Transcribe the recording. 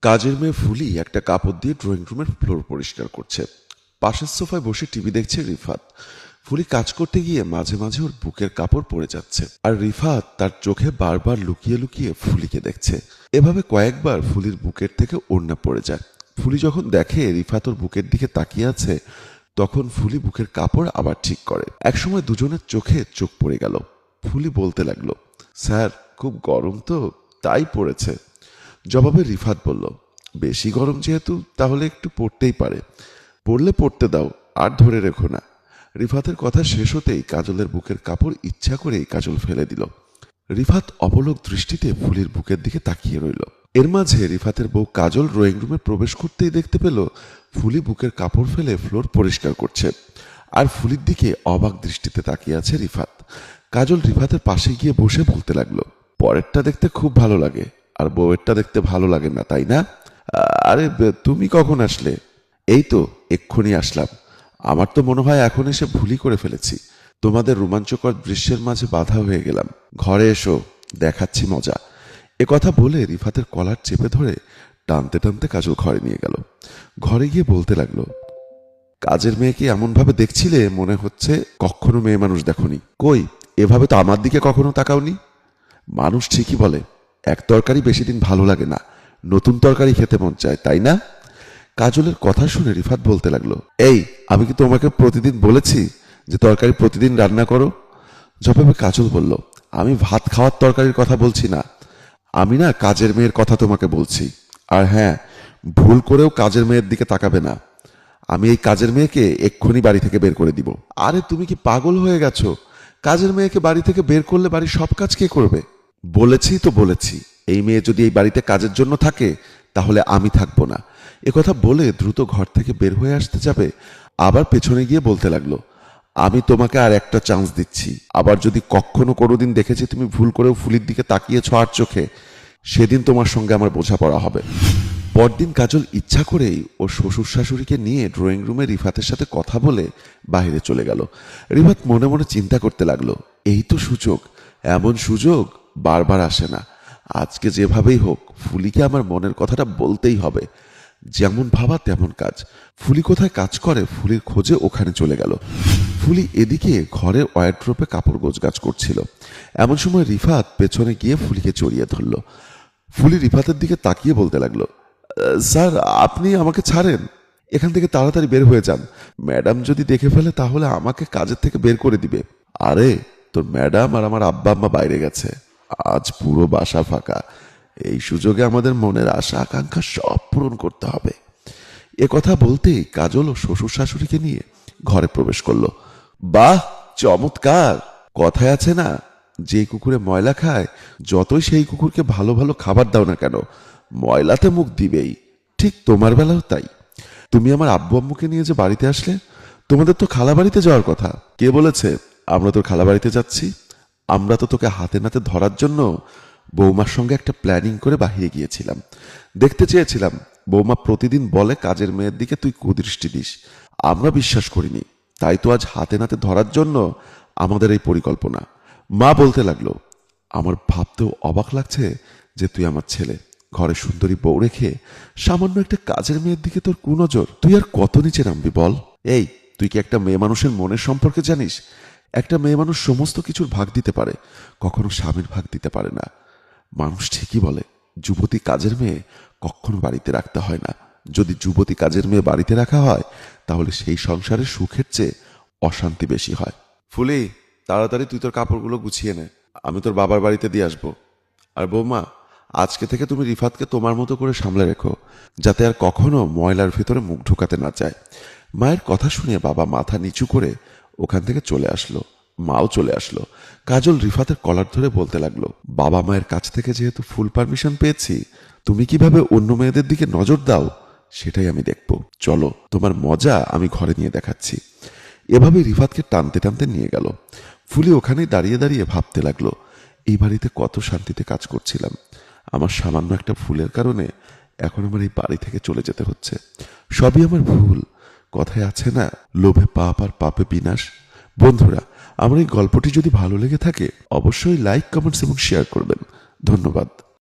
কাজের মেয়ে ফুলি একটা কাপড় দিয়ে ড্রয়িং রুমের ফ্লোর পরিষ্কার করছে। পাশের সোফায় বসে টিভি দেখছে রিফাত। ফুলি কাজ করতে গিয়ে মাঝে মাঝে ওর বুকের কাপড় পরে যাচ্ছে, আর রিফাত তার চোখে বারবার লুকিয়ে লুকিয়ে ফুলিকে দেখছে। এভাবে কয়েকবার ফুলির বুকের থেকে ওড়না পড়ে যায়। ফুলি যখন দেখে রিফাত ওর বুকের দিকে তাকিয়ে আছে, তখন ফুলি বুকের কাপড় আবার ঠিক করে। একসময় দুজনের চোখে চোখ পড়ে গেল। ফুলি বলতে লাগলো, স্যার খুব গরম তো তাই পড়েছে। জবাবে রিফাত বলল, বেশি গরম যেহেতু তাহলে একটু পড়তেই পারে, পড়লে পড়তে দাও, আর ধরে রেখো না। রিফাতের কথা শেষ হতেই কাজলের বুকের কাপড় ইচ্ছা করেই কাজল ফেলে দিল। রিফাত অপলক দৃষ্টিতে ফুলির বুকের দিকে তাকিয়ে রইল। এর মাঝে রিফাতের বউ কাজল ড্রয়িং রুমে প্রবেশ করতেই দেখতে পেল ফুলি বুকের কাপড় ফেলে ফ্লোর পরিষ্কার করছে, আর ফুলির দিকে অবাক দৃষ্টিতে তাকিয়ে আছে রিফাত। কাজল রিফাতের পাশে গিয়ে বসে বলতে লাগলো, পরেরটা দেখতে খুব ভালো লাগে, আর বউয়েরটা দেখতে ভালো লাগে না, তাই না? আরে তুমি কখন আসলে? এই তো এক্ষুনি আসলাম। আমার তো মনে হয় এখন এসে ভুলই করে ফেলেছি। তোমাদের রোমাঞ্চকর দৃশ্যের মাঝে বাধা হয়ে গেলাম। ঘরে এসো, দেখাচ্ছি মজা। এ কথা বলে রিফাতের কলার চেপে ধরে টানতে টানতে কাজল ঘরে নিয়ে গেল। ঘরে গিয়ে বলতে লাগলো, কাজের মেয়েকে এমন ভাবে দেখছিলে মনে হচ্ছে কখনো মেয়ে মানুষ দেখনি। কই, এভাবে তো আমার দিকে কখনো তাকাওনি। মানুষ ঠিকই বলে, এক তরকারি বেশি দিন ভালো লাগে না, নতুন তরকারি খেতে মন চায়, তাই না? কাজলের কথা শুনে রিফাত বলতে লাগলো, এই আমি কি তোমাকে প্রতিদিন বলেছি যে তরকারি প্রতিদিন রান্না করো? জবাবে কাজল বলল, আমি ভাত খাওয়ার তরকারির কথা বলছি না, আমি না কাজের মেয়ের কথা তোমাকে বলছি। আর হ্যাঁ, ভুল করেও কাজের মেয়ের দিকে তাকাবে না। আমি এই কাজের মেয়েকে এক্ষুনি বাড়ি থেকে বের করে দিব। আরে তুমি কি পাগল হয়ে গেছো? কাজের মেয়েকে বাড়ি থেকে বের করলে বাড়ির সব কাজ কে করবে? বলেছি তো বলেছি, এই মেয়ে যদি এই বাড়িতে কাজের জন্য থাকে তাহলে আমি থাকবো না। একথা বলে দ্রুত ঘর থেকে বের হয়ে আসতে যাবে, আবার পেছনে গিয়ে বলতে লাগলো, আমি তোমাকে আর একটা চান্স দিচ্ছি। আবার যদি কখনো কোনোদিন দেখেছি তুমি ভুল করেও ফুলির দিকে তাকিয়েছ আর চোখে, সেদিন তোমার সঙ্গে আমার বোঝাপড়া হবে। পরদিন কাজল ইচ্ছা করেই ওর শ্বশুর শাশুড়িকে নিয়ে ড্রয়িং রুমে রিফাতের সাথে কথা বলে বাইরে চলে গেল। রিফাত মনে মনে চিন্তা করতে লাগলো, এই তো সুযোগ, এমন সুযোগ বারবার আসে না। আজকে যেভাবেই হোক ফুলিকে আমার মনের কথাটা বলতেই হবে। যেমন ভাবা তেমন কাজ। ফুলি কোথায় কাজ করে ফুলির খোঁজে ওখানে চলে গেল। ফুলি এদিকে ঘরের ওয়ারড্রোবে কাপড় গোছগাছ করছিল। এমন সময় রিফাত পেছনে গিয়ে ফুলিকে জড়িয়ে ধরল। ফুলি রিফাতের দিকে তাকিয়ে বলতে লাগলো, স্যার আপনি আমাকে ছাড়েন, এখান থেকে তাড়াতাড়ি বের হয়ে যান। ম্যাডাম যদি দেখে ফেলে তাহলে আমাকে কাজের থেকে বের করে দিবে। আরে তোর ম্যাডাম আর আমার আব্বা আম্মা বাইরে গেছে, আজ পুরো বাসা ফাঁকা। এই সুযোগে আমাদের মনের আশা আকাঙ্ক্ষা সব পূরণ করতে হবে। এ কথা বলতেই কাজল ও শ্বশুর শাশুড়িকে নিয়ে ঘরে প্রবেশ করলো। বাহ, চমৎকার! কথায় আছে না, যে কুকুরে ময়লা খায় যতই সেই কুকুরকে ভালো ভালো খাবার দাও না কেন, ময়লাতে মুখ দিবেই। ঠিক তোমার বেলাও তাই। তুমি আমার আব্বু আম্মুকে নিয়ে যে বাড়িতে আসলে, তোমাদের তো খালা বাড়িতে যাওয়ার কথা। কে বলেছে আমরা তোর খালা বাড়িতে যাচ্ছি? আমরা তো তোকে হাতে নাতে ধরার জন্য বৌমার সঙ্গে একটা প্ল্যানিং করে বাহিরে গিয়েছিলাম। দেখতে চেয়েছিলাম বৌমা প্রতিদিন বলে কাজের মেয়ের দিকে তুই কুদৃষ্টি দিস। আমরা বিশ্বাস করিনি, তাই তো আজ হাতে নাতে ধরার জন্য আমাদের এই পরিকল্পনা। মা বলতে লাগলো, আমার ভাবতেও অবাক লাগছে যে তুই আমার ছেলে, ঘরে সুন্দরী বউ রেখে সামান্য একটা কাজের মেয়ের দিকে তোর কুনজর। তুই আর কত নিচে নামবি বল? এই তুই কি একটা মেয়ে মানুষের মনের সম্পর্কে জানিস? একটা মেয়ে মানুষ সমস্ত কিছুর ভাগ দিতে পারে, কখনো স্বামীর ভাগ দিতে পারে না। মানুষ ঠিকই বলে, যুবতী কাজের মেয়ে কখনো বাড়িতে রাখতে হয় না। যদি যুবতী কাজের মেয়ে বাড়িতে রাখা হয় তাহলে সেই সংসারে সুখের চেয়ে অশান্তি বেশি হয়। ফুলি, তাড়াতাড়ি তুই তোর কাপড়গুলো গুছিয়ে নে, আমি তোর বাবার বাড়িতে দিয়ে আসবো। আর বৌমা, আজকে থেকে তুমি রিফাতকে তোমার মতো করে সামলে রেখো, যাতে আর কখনো ময়লার ভেতরে মুখ ঢুকাতে না চায়। মায়ের কথা শুনে বাবা মাথা নিচু করে ওখান থেকে চলে আসলো। মাও চলে আসলো। কাজল রিফাতের কলার ধরে বলতে লাগলো, বাবা মায়ের কাছ থেকে যেহেতু ফুল পারমিশন পেয়েছি, তুমি কিভাবে অন্য মেয়েদের দিকে নজর দাও সেটাই আমি দেখব। চলো, তোমার মজা আমি ঘরে নিয়ে দেখাচ্ছি। এভাবে রিফাতকে টানতে টানতে নিয়ে গেল। ফুলি ওখানেই দাঁড়িয়ে দাঁড়িয়ে ভাবতে লাগলো, এই বাড়িতে কত শান্তিতে কাজ করছিলাম, আমার সামান্য একটা ভুলের কারণে এখন আমার এই বাড়ি থেকে চলে যেতে হচ্ছে। সবই আমার ভুল। কথায় আছে না, লোভে পাপ আর পাপে বিনাশ। বন্ধুরা, আমার এই গল্পটি যদি ভালো লেগে থাকে অবশ্যই লাইক, কমেন্টস এবং শেয়ার করবেন। ধন্যবাদ।